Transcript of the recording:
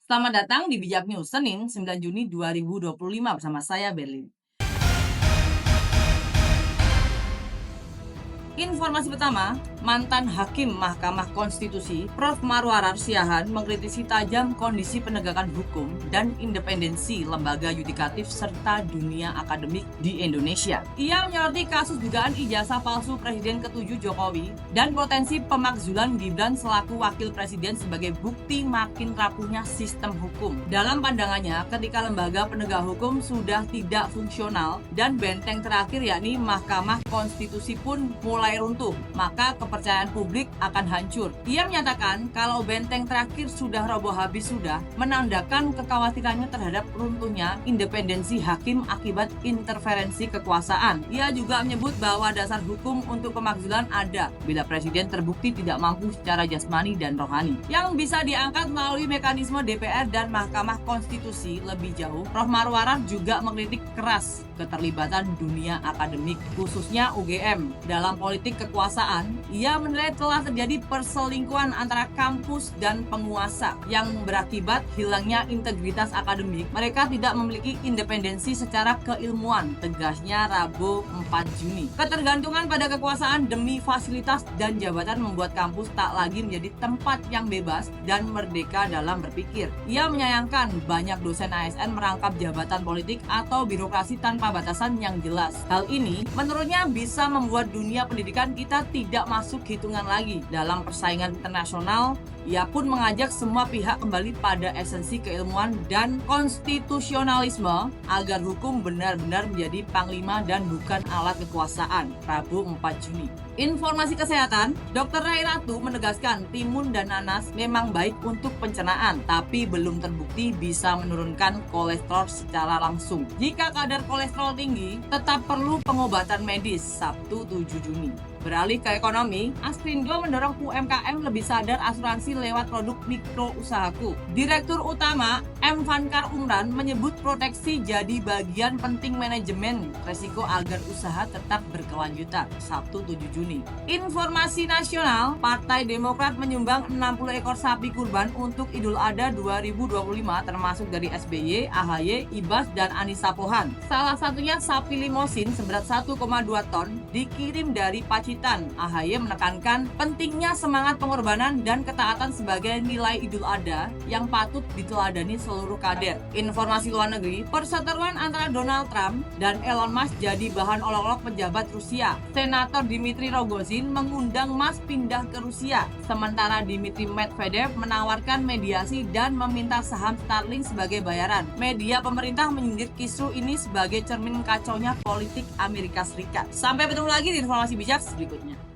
Selamat datang di Bijak News, Senin 9 Juni 2025 bersama saya, Berlin. Informasi pertama, mantan Hakim Mahkamah Konstitusi Prof. Marwarar Siahaan mengkritisi tajam kondisi penegakan hukum dan independensi lembaga yudikatif serta dunia akademik di Indonesia. Ia menyoroti kasus dugaan ijazah palsu Presiden ke-7 Jokowi dan potensi pemakzulan Gibran selaku wakil presiden sebagai bukti makin rapuhnya sistem hukum. Dalam pandangannya, ketika lembaga penegak hukum sudah tidak fungsional dan benteng terakhir yakni Mahkamah Konstitusi pun mulai runtuh, maka kepercayaan publik akan hancur. Ia menyatakan kalau benteng terakhir sudah roboh habis menandakan kekhawatirannya terhadap runtuhnya independensi hakim akibat interferensi kekuasaan. Ia juga menyebut bahwa dasar hukum untuk pemakzulan ada bila presiden terbukti tidak mampu secara jasmani dan rohani. Yang bisa diangkat melalui mekanisme DPR dan Mahkamah Konstitusi lebih jauh. Prof. Marwarar juga mengkritik keras keterlibatan dunia akademik, khususnya UGM, dalam politik kekuasaan. Ia menilai telah terjadi perselingkuhan antara kampus dan penguasa yang berakibat hilangnya integritas akademik. Mereka tidak memiliki independensi secara keilmuan, tegasnya Rabu 4 Juni. Ketergantungan pada kekuasaan demi fasilitas dan jabatan membuat kampus tak lagi menjadi tempat yang bebas dan merdeka dalam berpikir. Ia menyayangkan banyak dosen ASN merangkap jabatan politik atau birokrasi tanpa batasan yang jelas. Hal ini menurutnya bisa membuat dunia pendidikan kita tidak masuk hitungan lagi dalam persaingan internasional. Ia pun mengajak semua pihak kembali pada esensi keilmuan dan konstitusionalisme agar hukum benar-benar menjadi panglima dan bukan alat kekuasaan. Rabu 4 Juni. Informasi kesehatan, Dr. Rai Ratu menegaskan timun dan nanas memang baik untuk pencernaan, tapi belum terbukti bisa menurunkan kolesterol secara langsung. Jika kadar kolesterol tinggi, tetap perlu pengobatan medis. Sabtu 7 Juni. Beralih ke ekonomi, Askrindo mendorong UMKM lebih sadar asuransi lewat produk mikro usahaku. Direktur Utama M. Vankar Umran menyebut proteksi jadi bagian penting manajemen resiko agar usaha tetap berkelanjutan. Sabtu 7 Juni. Informasi nasional, Partai Demokrat menyumbang 60 ekor sapi kurban untuk Idul Adha 2025 termasuk dari SBY, AHY, Ibas, dan Anissa Pohan. Salah satunya sapi limosin seberat 1,2 ton dikirim dari Pacitan. AHY menekankan pentingnya semangat pengorbanan dan ketaatan sebagai nilai Idul Adha yang patut diteladani seluruh kader. Informasi luar negeri, perseteruan antara Donald Trump dan Elon Musk jadi bahan olok-olok pejabat Rusia. Senator Dmitry Rogozin mengundang Musk pindah ke Rusia, sementara Dmitry Medvedev menawarkan mediasi dan meminta saham Starlink sebagai bayaran. Media pemerintah menyindir kisru ini sebagai cermin kacaunya politik Amerika Serikat. Sampai bertemu lagi di informasi bijak berikutnya.